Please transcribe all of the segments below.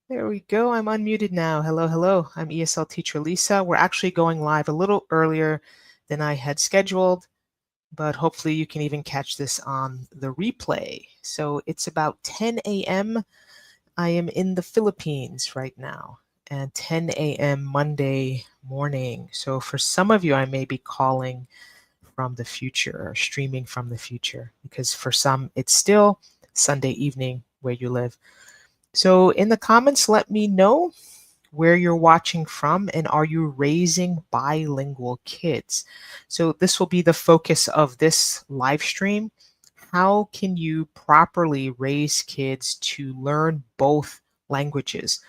There we go. I'm unmuted now. Hello, hello. I'm ESL teacher Lisa. We're actually going live a little earlier than I had scheduled, but hopefully you can even catch this on the replay. So it's about 10 a.m. I am in the Philippines right now, and 10 a.m. Monday morning. So for some of you, I may be calling from the future or streaming from the future, because for some, it's still Sunday evening where you live. So in the comments, let me know where you're watching from and are you raising bilingual kids? So this will be the focus of this live stream. How can you properly raise kids to learn both languages?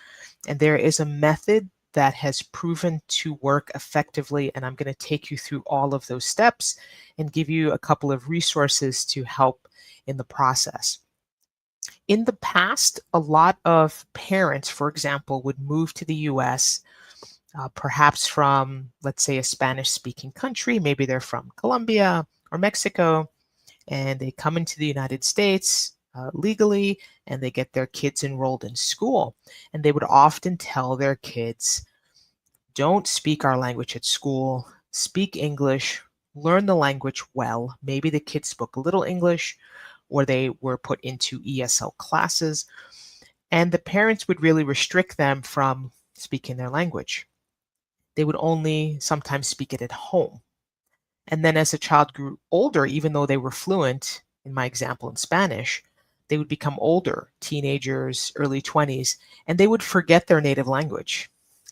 And there is a method that has proven to work effectively, and I'm going to take you through all of those steps and give you a couple of resources to help in the process. In the past, a lot of parents, for example, would move to the US, perhaps from, let's say, a Spanish speaking country. Maybe they're from Colombia or Mexico, and they come into the United States legally and they get their kids enrolled in school. And they would often tell their kids, don't speak our language at school, speak English, learn the language well. Maybe the kids spoke a little English or they were put into ESL classes, and the parents would really restrict them from speaking their language. They would only sometimes speak it at home. And then as the child grew older, even though they were fluent, in my example in Spanish, they would become older, teenagers, early 20s, and they would forget their native language.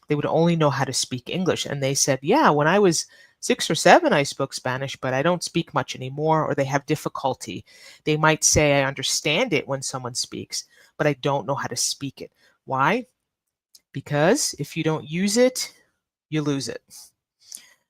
They would only know how to speak English. And they said, yeah, when I was 6 or 7, I spoke Spanish, but I don't speak much anymore, or they have difficulty. They might say, I understand it when someone speaks, but I don't know how to speak it. Why? Because if you don't use it, you lose it.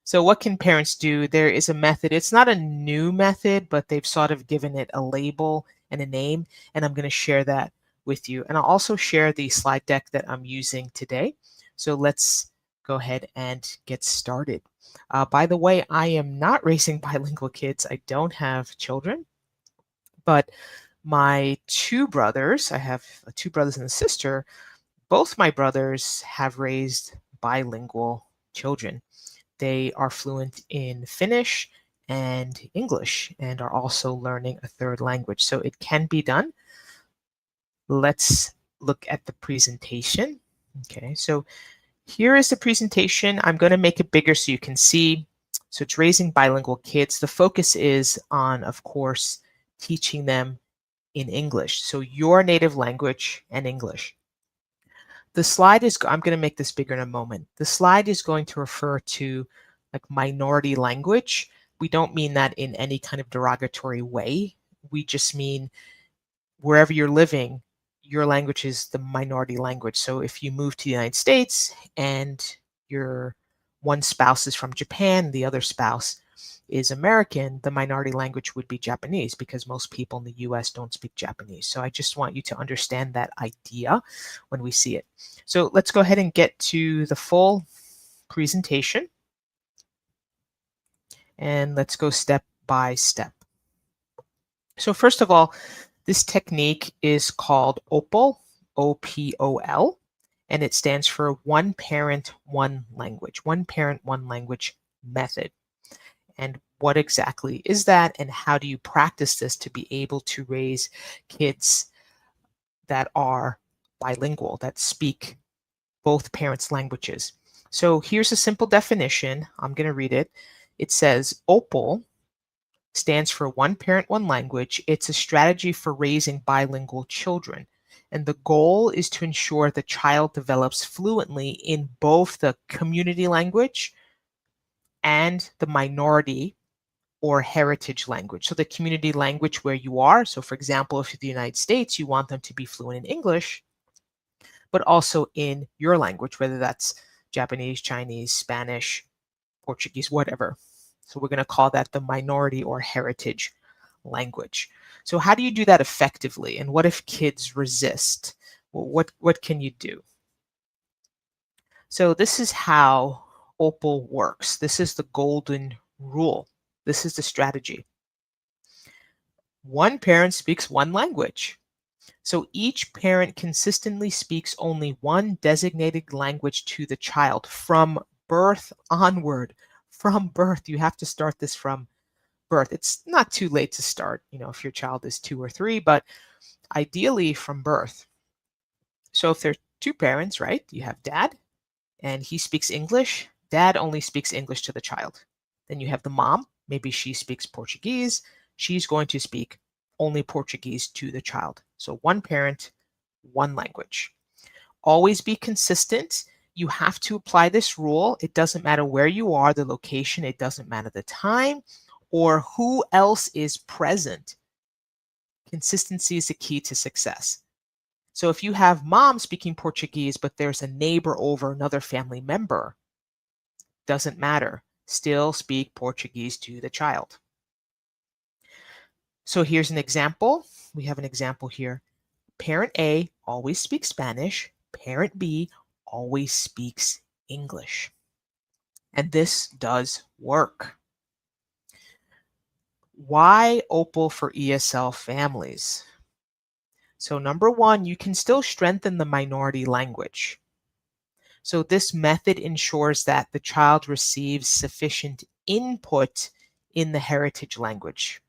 So what can parents do? There is a method. It's not a new method, but they've sort of given it a label and a name, and I'm going to share that with you. And I'll also share the slide deck that I'm using today. So let's go ahead and get started. By the way, I am not raising bilingual kids. I don't have children, but my two brothers, I have two brothers and a sister, both my brothers have raised bilingual children. They are fluent in Finnish and English and are also learning a third language. So it can be done. Let's look at the presentation. Okay, so here is the presentation. I'm going to make it bigger so you can see. So it's raising bilingual kids. The focus is on, of course, teaching them in English. So your native language and English. The slide is, I'm going to make this bigger in a moment. The slide is going to refer to like minority language. We don't mean that in any kind of derogatory way. We just mean wherever you're living, your language is the minority language. So if you move to the United States and your one spouse is from Japan, the other spouse is American, the minority language would be Japanese because most people in the US don't speak Japanese. So I just want you to understand that idea when we see it. So let's go ahead and get to the full presentation. And let's go step by step. So first of all, this technique is called OPOL, O-P-O-L, and it stands for one parent, one language, one parent, one language method. And what exactly is that, and how do you practice this to be able to raise kids that are bilingual, that speak both parents' languages? So here's a simple definition. I'm going to read it. It says OPOL stands for one parent, one language. It's a strategy for raising bilingual children. And the goal is to ensure the child develops fluently in both the community language and the minority or heritage language. So the community language where you are. So for example, if you're the United States, you want them to be fluent in English, but also in your language, whether that's Japanese, Chinese, Spanish, Portuguese, whatever. So we're going to call that the minority or heritage language. So how do you do that effectively? And what if kids resist? Well, what can you do? So this is how OPOL works. This is the golden rule. This is the strategy. One parent speaks one language. So each parent consistently speaks only one designated language to the child from birth onward. From birth, you have to start this from birth. It's not too late to start, if your child is 2 or 3, but ideally from birth. So if there's two parents, right? You have dad and he speaks English. Dad only speaks English to the child. Then you have the mom. Maybe she speaks Portuguese. She's going to speak only Portuguese to the child. So one parent, one language. Always be consistent. You have to apply this rule. It doesn't matter where you are, the location, it doesn't matter the time or who else is present. Consistency is the key to success. So if you have mom speaking Portuguese, but there's a neighbor over, another family member, doesn't matter. Still speak Portuguese to the child. So here's an example. We have an example here. Parent A always speaks Spanish. Parent B always speaks English. And this does work. Why OPOL for ESL families? So number one, you can still strengthen the minority language. So this method ensures that the child receives sufficient input in the heritage language.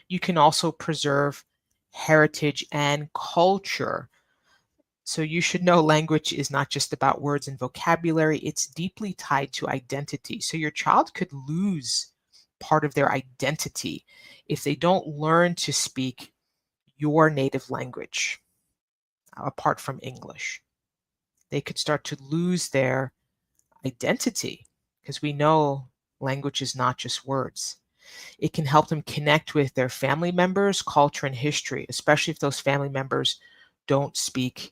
You can also preserve heritage and culture. So you should know language is not just about words and vocabulary, it's deeply tied to identity. So your child could lose part of their identity if they don't learn to speak your native language apart from English. They could start to lose their identity because we know language is not just words. It can help them connect with their family members, culture, and history, especially if those family members don't speak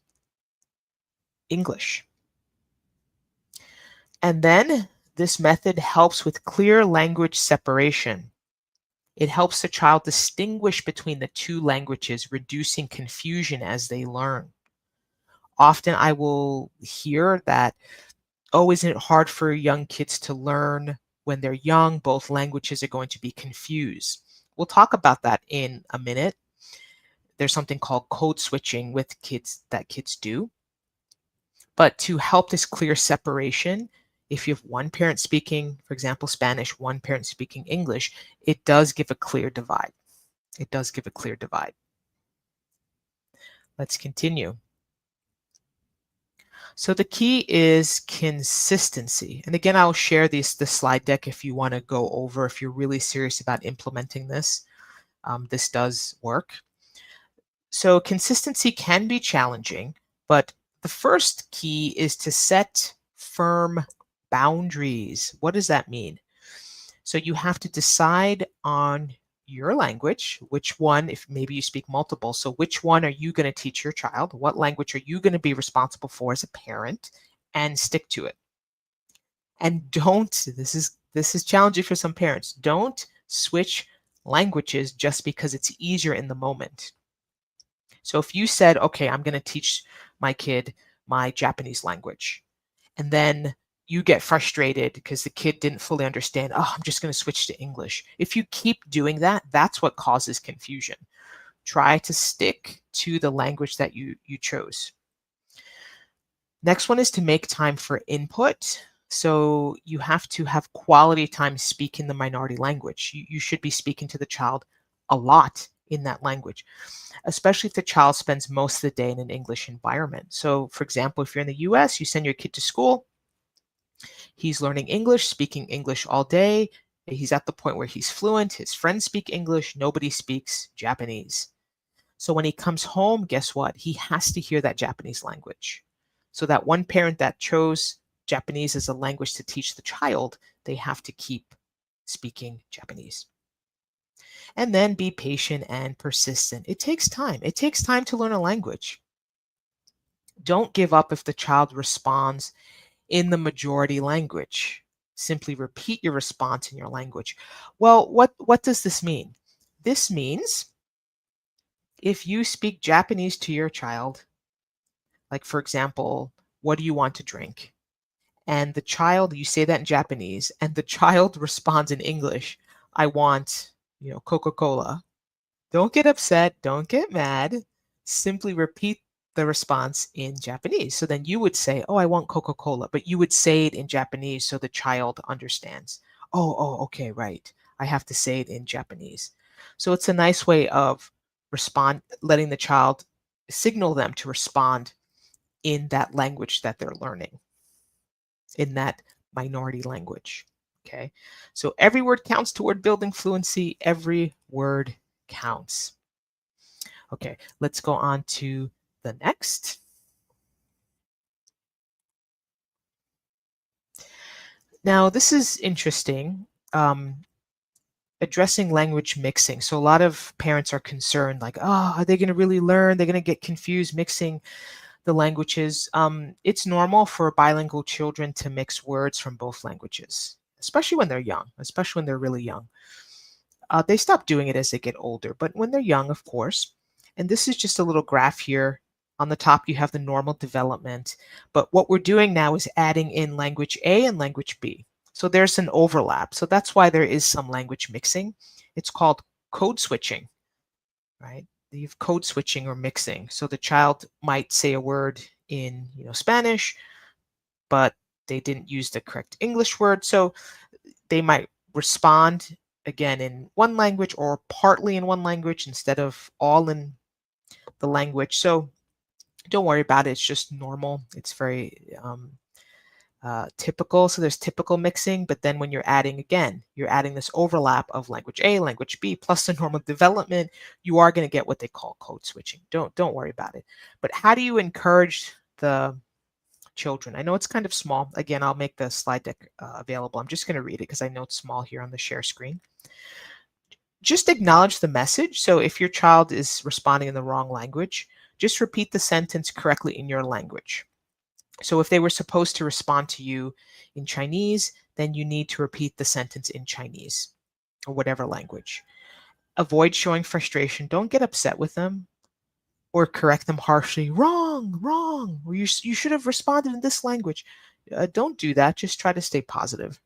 English. And then this method helps with clear language separation. It helps the child distinguish between the two languages, reducing confusion as they learn. Often I will hear that, oh, isn't it hard for young kids to learn when they're young? Both languages are going to be confused. We'll talk about that in a minute. There's something called code switching with kids that kids do. But to help this clear separation, if you have one parent speaking, for example, Spanish, one parent speaking English, it does give a clear divide. It does give a clear divide. Let's continue. So the key is consistency. And again, I'll share the slide deck if you want to go over, if you're really serious about implementing this. This does work. So consistency can be challenging, but the first key is to set firm boundaries. What does that mean? So you have to decide on your language, which one, if maybe you speak multiple, so which one are you going to teach your child? What language are you going to be responsible for as a parent, and stick to it. And don't, this is challenging for some parents, don't switch languages just because it's easier in the moment. So if you said, okay, I'm going to teach my kid my Japanese language, and then you get frustrated because the kid didn't fully understand, oh, I'm just going to switch to English. If you keep doing that, that's what causes confusion. Try to stick to the language that you chose. Next one is to make time for input. So you have to have quality time speaking the minority language. You should be speaking to the child a lot in that language, especially if the child spends most of the day in an English environment. So for example, if you're in the US, you send your kid to school, he's learning English, speaking English all day. He's at the point where he's fluent. His friends speak English. Nobody speaks Japanese. So when he comes home, guess what? He has to hear that Japanese language. So that one parent that chose Japanese as a language to teach the child, they have to keep speaking Japanese. And then be patient and persistent. It takes time. It takes time to learn a language. Don't give up if the child responds in the majority language. Simply repeat your response in your language. Well, what does this mean? This means if you speak Japanese to your child, like for example, what do you want to drink? And the child, you say that in Japanese, and the child responds in English, I want, Coca-Cola. Don't get upset. Don't get mad. Simply repeat the response in Japanese. So then you would say, oh, I want Coca-Cola, but you would say it in Japanese so the child understands. Okay, right. I have to say it in Japanese. So it's a nice way of letting the child signal them to respond in that language that they're learning, in that minority language. Okay. So every word counts toward building fluency. Every word counts. Okay, let's go on to the next. Now, this is interesting. Addressing language mixing. So a lot of parents are concerned, like, oh, are they going to really learn? They're going to get confused mixing the languages. It's normal for bilingual children to mix words from both languages, especially when they're young, especially when they're really young. They stop doing it as they get older, but when they're young, of course. And this is just a little graph here. On the top, you have the normal development. But what we're doing now is adding in language A and language B. So there's an overlap. So that's why there is some language mixing. It's called code switching, right? You have code switching or mixing. So the child might say a word in Spanish, but they didn't use the correct English word. So they might respond again in one language or partly in one language instead of all in the language. So don't worry about it. It's just normal. It's very typical. So there's typical mixing, but then when you're adding again, you're adding this overlap of language A, language B, plus the normal development, you are going to get what they call code switching. Don't worry about it. But how do you encourage the children? I know it's kind of small. Again, I'll make the slide deck available. I'm just going to read it because I know it's small here on the share screen. Just acknowledge the message. So if your child is responding in the wrong language, just repeat the sentence correctly in your language. So if they were supposed to respond to you in Chinese, then you need to repeat the sentence in Chinese or whatever language. Avoid showing frustration. Don't get upset with them or correct them harshly. Wrong, wrong. Or you should have responded in this language. Don't do that. Just try to stay positive.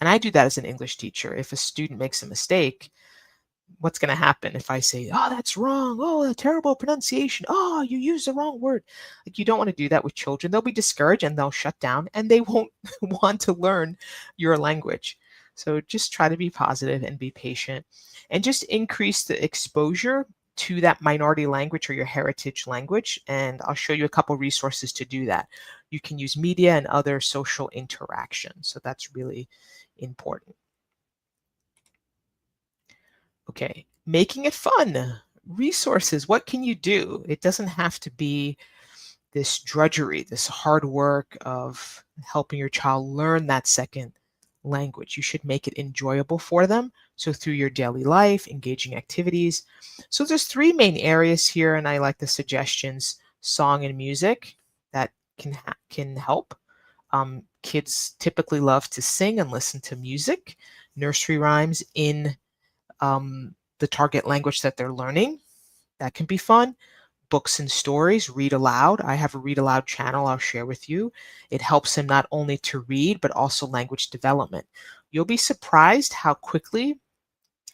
And I do that as an English teacher. If a student makes a mistake, what's going to happen if I say, oh, that's wrong. Oh, a terrible pronunciation. Oh, you used the wrong word. Like, you don't want to do that with children. They'll be discouraged and they'll shut down and they won't want to learn your language. So just try to be positive and be patient and just increase the exposure to that minority language or your heritage language. And I'll show you a couple resources to do that. You can use media and other social interaction. So that's really important. Okay, making it fun. Resources. What can you do? It doesn't have to be this drudgery, this hard work of helping your child learn that second language. You should make it enjoyable for them. So through your daily life, engaging activities. So there's three main areas here, and I like the suggestions: song and music that can help. Kids typically love to sing and listen to music, nursery rhymes in the target language that they're learning. That can be fun. Books and stories, read aloud. I have a read aloud channel I'll share with you. It helps them not only to read, but also language development. You'll be surprised how quickly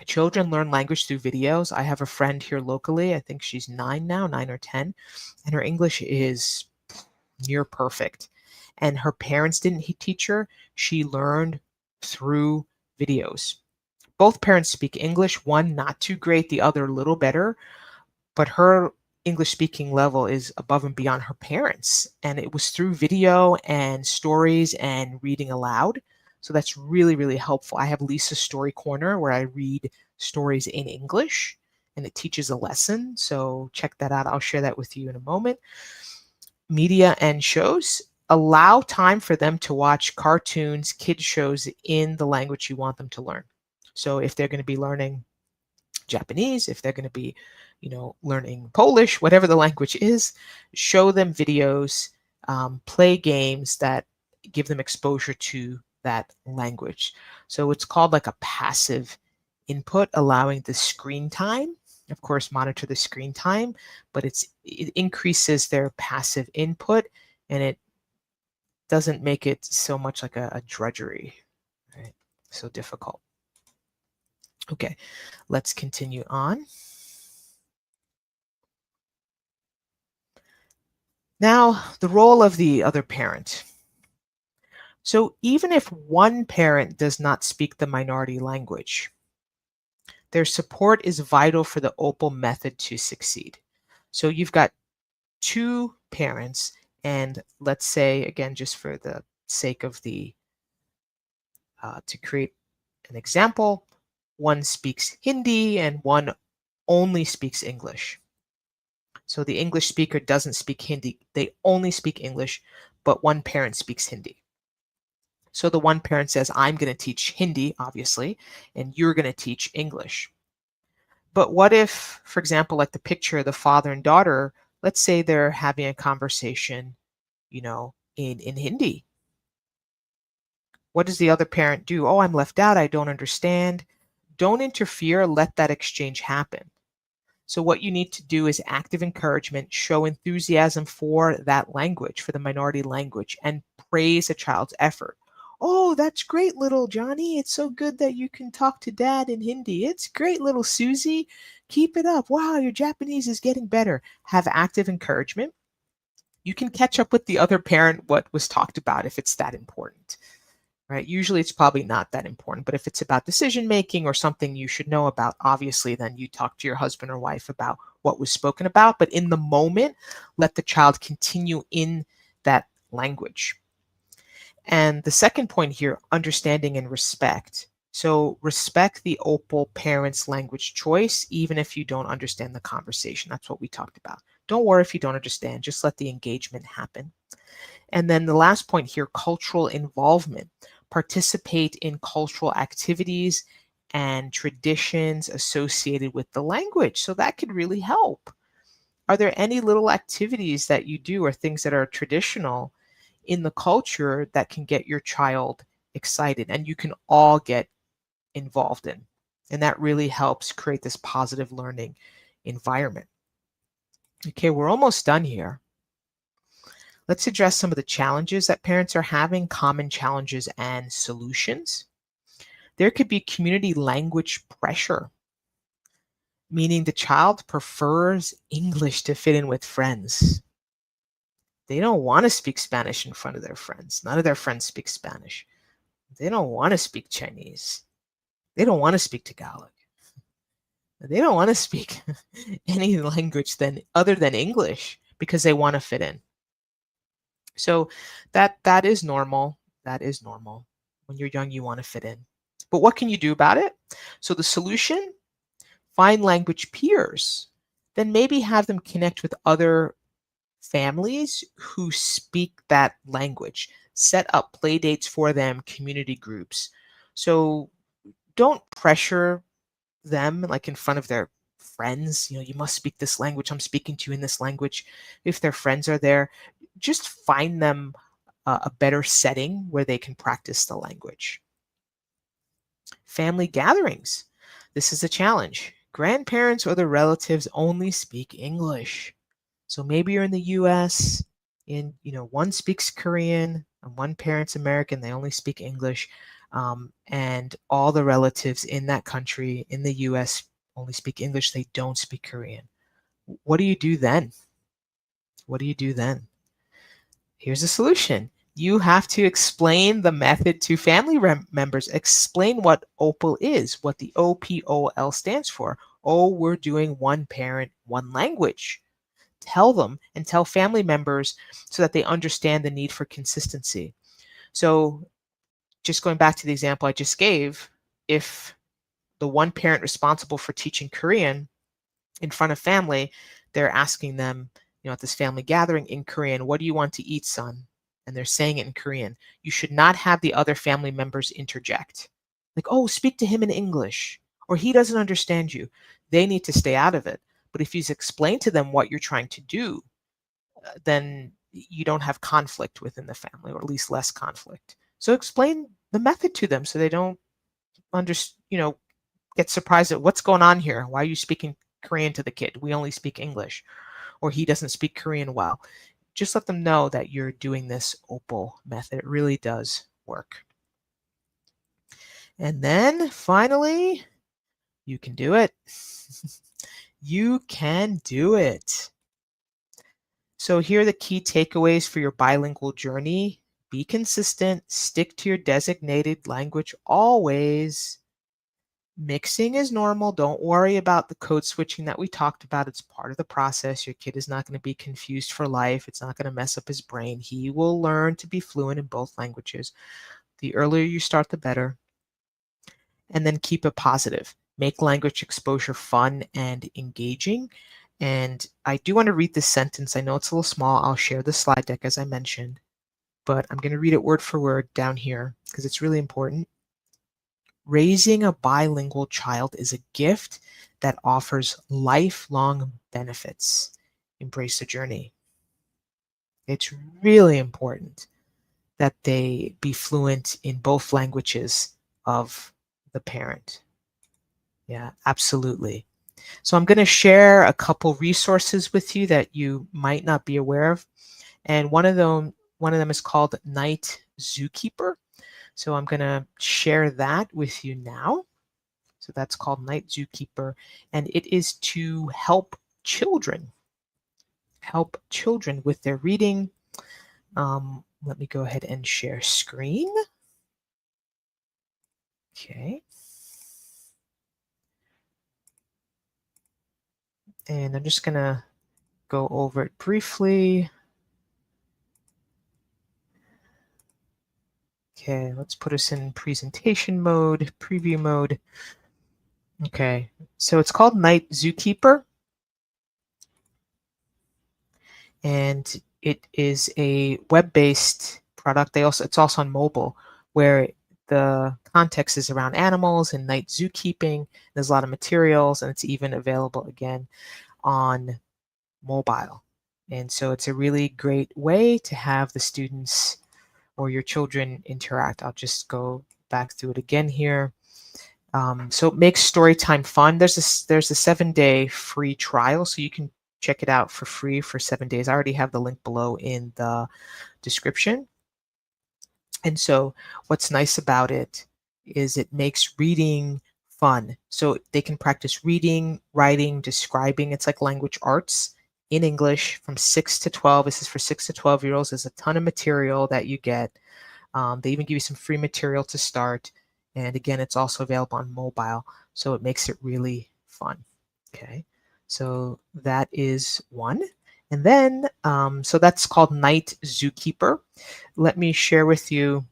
children learn language through videos. I have a friend here locally. I think she's 9 now, 9 or 10, and her English is near perfect. And her parents didn't teach her. She learned through videos. Both parents speak English, one not too great, the other a little better, but her English speaking level is above and beyond her parents. And it was through video and stories and reading aloud. So that's really, really helpful. I have Lisa's Story Corner where I read stories in English and it teaches a lesson. So check that out. I'll share that with you in a moment. Media and shows. Allow time for them to watch cartoons, kids shows in the language you want them to learn. So if they're going to be learning Japanese, if they're going to be, learning Polish, whatever the language is, show them videos, play games that give them exposure to that language. So it's called like a passive input, allowing the screen time. Of course, monitor the screen time, but it increases their passive input and it doesn't make it so much like a drudgery, right? So difficult. Okay, let's continue on. Now, the role of the other parent. So even if one parent does not speak the minority language, their support is vital for the OPOL method to succeed. So you've got two parents, and let's say, again, just for the sake of the to create an example, one speaks Hindi and one only speaks English. So the English speaker doesn't speak Hindi, they only speak English, but one parent speaks Hindi. So the one parent says, I'm going to teach Hindi, obviously, and you're going to teach English. But what if, for example, like the picture of the father and daughter, let's say they're having a conversation, in Hindi. What does the other parent do? Oh, I'm left out. I don't understand. Don't interfere. Let that exchange happen. So, what you need to do is active encouragement, show enthusiasm for that language, for the minority language, and praise a child's effort. Oh, that's great, little Johnny. It's so good that you can talk to dad in Hindi. It's great, little Susie. Keep it up. Wow, your Japanese is getting better. Have active encouragement. You can catch up with the other parent what was talked about if it's that important, right? Usually it's probably not that important, but if it's about decision making or something you should know about, obviously then you talk to your husband or wife about what was spoken about. But in the moment, let the child continue in that language. And the second point here, understanding and respect. So respect the OPOL parent's language choice, even if you don't understand the conversation. That's what we talked about. Don't worry if you don't understand, just let the engagement happen. And then the last point here, cultural involvement. Participate in cultural activities and traditions associated with the language. So that could really help. Are there any little activities that you do or things that are traditional in the culture that can get your child excited and you can all get involved in? And that really helps create this positive learning environment. Okay, we're almost done here. Let's address some of the challenges that parents are having, common challenges and solutions. There could be community language pressure, meaning the child prefers English to fit in with friends. They don't want to speak Spanish in front of their friends. None of their friends speak Spanish. They don't want to speak Chinese. They don't want to speak Tagalog. They don't want to speak any language other than English because they want to fit in. So that is normal. That is normal. When you're young, you want to fit in. But what can you do about it? So the solution, find language peers. Then maybe have them connect with other families who speak that language. Set up play dates for them, community groups. So don't pressure them like in front of their friends. You must speak this language. I'm speaking to you in this language. If their friends are there, just find them a better setting where they can practice the language. Family gatherings. This is a challenge. Grandparents or the relatives only speak English. So maybe you're in the US and one speaks Korean and one parent's American, they only speak English. And all the relatives in that country, in the US, only speak English, they don't speak Korean. What do you do then? What do you do then? Here's a solution. You have to explain the method to family members. Explain what OPOL is, what the OPOL stands for. Oh, we're doing one parent, one language. Tell them and tell family members so that they understand the need for consistency. So, just going back to the example I just gave, if the one parent responsible for teaching Korean in front of family, they're asking them, at this family gathering in Korean, what do you want to eat, son? And they're saying it in Korean. You should not have the other family members interject. Like, oh, speak to him in English, or he doesn't understand you. They need to stay out of it. But if you explain to them what you're trying to do, then you don't have conflict within the family, or at least less conflict. So explain the method to them so they don't under, get surprised at what's going on here. Why are you speaking Korean to the kid? We only speak English, or he doesn't speak Korean well. Just let them know that you're doing this OPOL method. It really does work. And then finally, You can do it. You can do it. So here are the key takeaways for your bilingual journey. Be consistent, stick to your designated language always. Mixing is normal. Don't worry about the code switching that we talked about. It's part of the process. Your kid is not going to be confused for life. It's not going to mess up his brain. He will learn to be fluent in both languages. The earlier you start, the better. And then keep it positive. Make language exposure fun and engaging. And I do want to read this sentence. I know it's a little small. I'll share the slide deck as I mentioned, but I'm going to read it word for word down here because it's really important. Raising a bilingual child is a gift that offers lifelong benefits. Embrace the journey. It's really important that they be fluent in both languages of the parent. Yeah, absolutely. So I'm going to share a couple resources with you that you might not be aware of. And one of them is called Night Zookeeper. So I'm going to share that with you now. So that's called Night Zookeeper, and it is to help children with their reading. Let me go ahead and share screen. Okay. And I'm just going to go over it briefly. Okay, let's put us in presentation mode, preview mode. Okay, so it's called Night Zookeeper. And it is a web-based product. It's also on mobile, where the context is around animals and night zookeeping. There's a lot of materials, and it's even available again on mobile. And so it's a really great way to have the students or your children interact. I'll just go back through it again here. So it makes story time fun. There's a 7-day free trial, so you can check it out for free for 7 days. I already have the link below in the description. And so what's nice about it is it makes reading fun. So they can practice reading, writing, describing. It's like language arts in English from 6 to 12. This is for 6 to 12-year-olds. There's a ton of material that you get. They even give you some free material to start. And again, it's also available on mobile. So it makes it really fun. Okay. So that is one. And then, so that's called Night Zookeeper. Let me share with you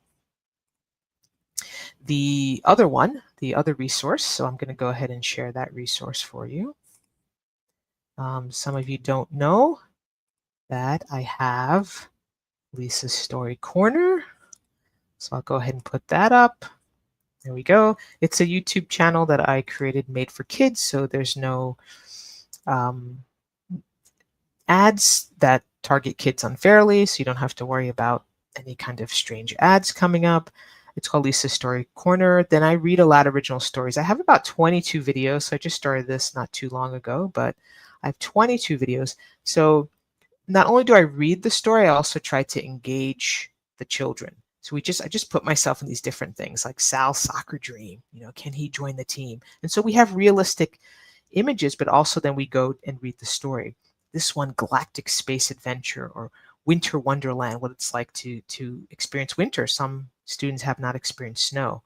the other one, the other resource. So I'm going to go ahead and share that resource for you. Some of you don't know that I have Lisa's Story Corner. So I'll go ahead and put that up. There we go. It's a YouTube channel that I created made for kids, so there's no ads that target kids unfairly, so you don't have to worry about any kind of strange ads coming up. It's called Lisa's Story Corner. Then I read a lot of original stories. I have about 22 videos, so I just started this not too long ago, but I have 22 videos. So not only do I read the story, I also try to engage the children. So I just put myself in these different things, like Sal's soccer dream, can he join the team? And so we have realistic images, but also then we go and read the story. This one, Galactic Space Adventure or Winter Wonderland, what it's like to experience winter. Some students have not experienced snow.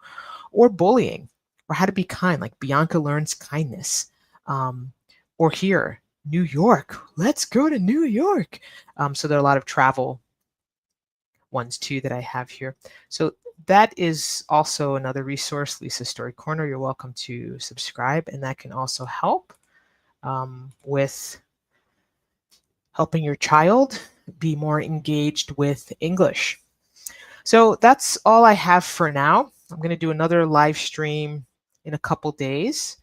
Or bullying, or how to be kind, like Bianca Learns Kindness. Or here, New York, let's go to New York. So there are a lot of travel ones too that I have here. So that is also another resource, Lisa's Story Corner. You're welcome to subscribe, and that can also help with helping your child be more engaged with English. So that's all I have for now. I'm going to do another live stream in a couple days.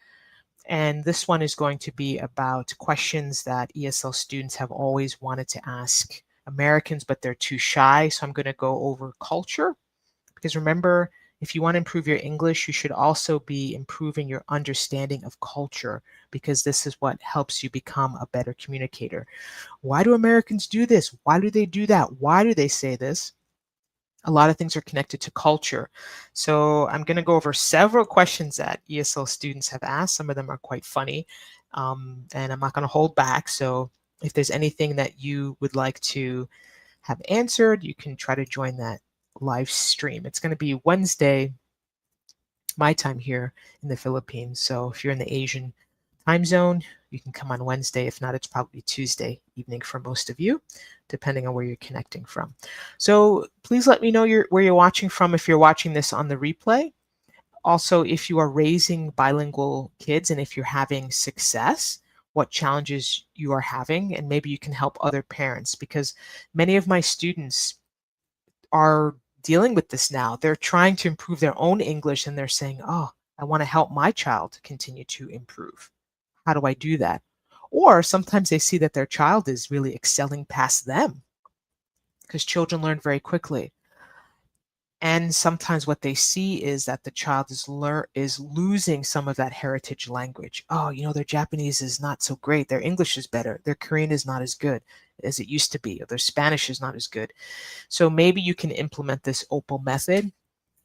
And this one is going to be about questions that ESL students have always wanted to ask Americans, but they're too shy. So I'm going to go over culture. Because remember, if you want to improve your English, you should also be improving your understanding of culture, because this is what helps you become a better communicator. Why do Americans do this? Why do they do that? Why do they say this? A lot of things are connected to culture. So I'm going to go over several questions that ESL students have asked. Some of them are quite funny, and I'm not going to hold back. So if there's anything that you would like to have answered, you can try to join that live stream. It's going to be Wednesday, my time here in the Philippines. So if you're in the Asian time zone, you can come on Wednesday. If not, it's probably Tuesday evening for most of you, depending on where you're connecting from. So please let me know where you're watching from if you're watching this on the replay. Also, if you are raising bilingual kids and if you're having success, what challenges you are having, and maybe you can help other parents, because many of my students are dealing with this now. They're trying to improve their own English and they're saying, oh, I want to help my child continue to improve. How do I do that? Or sometimes they see that their child is really excelling past them, because children learn very quickly. And sometimes what they see is that the child is losing some of that heritage language. Oh, their Japanese is not so great. Their English is better. Their Korean is not as good as it used to be. Or their Spanish is not as good. So maybe you can implement this OPOL method.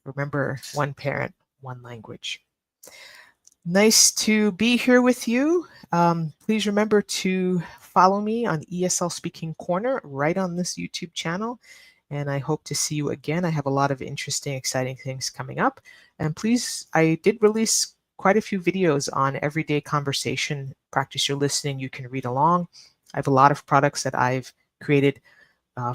Remember, one parent, one language. Nice to be here with you. Please remember to follow me on ESL Speaking Corner right on this YouTube channel. And I hope to see you again. I have a lot of interesting, exciting things coming up. And please, I did release quite a few videos on everyday conversation. Practice your listening. You can read along. I have a lot of products that I've created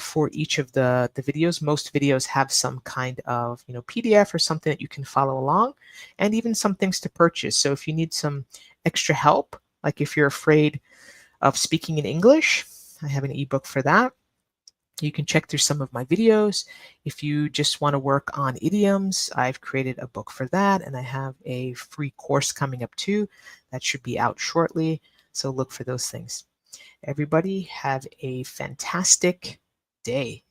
for each of the videos. Most videos have some kind of PDF or something that you can follow along, and even some things to purchase. So if you need some extra help, like if you're afraid of speaking in English, I have an ebook for that. You can check through some of my videos. If you just want to work on idioms, I've created a book for that, and I have a free course coming up too that should be out shortly. So look for those things. Everybody have a fantastic day.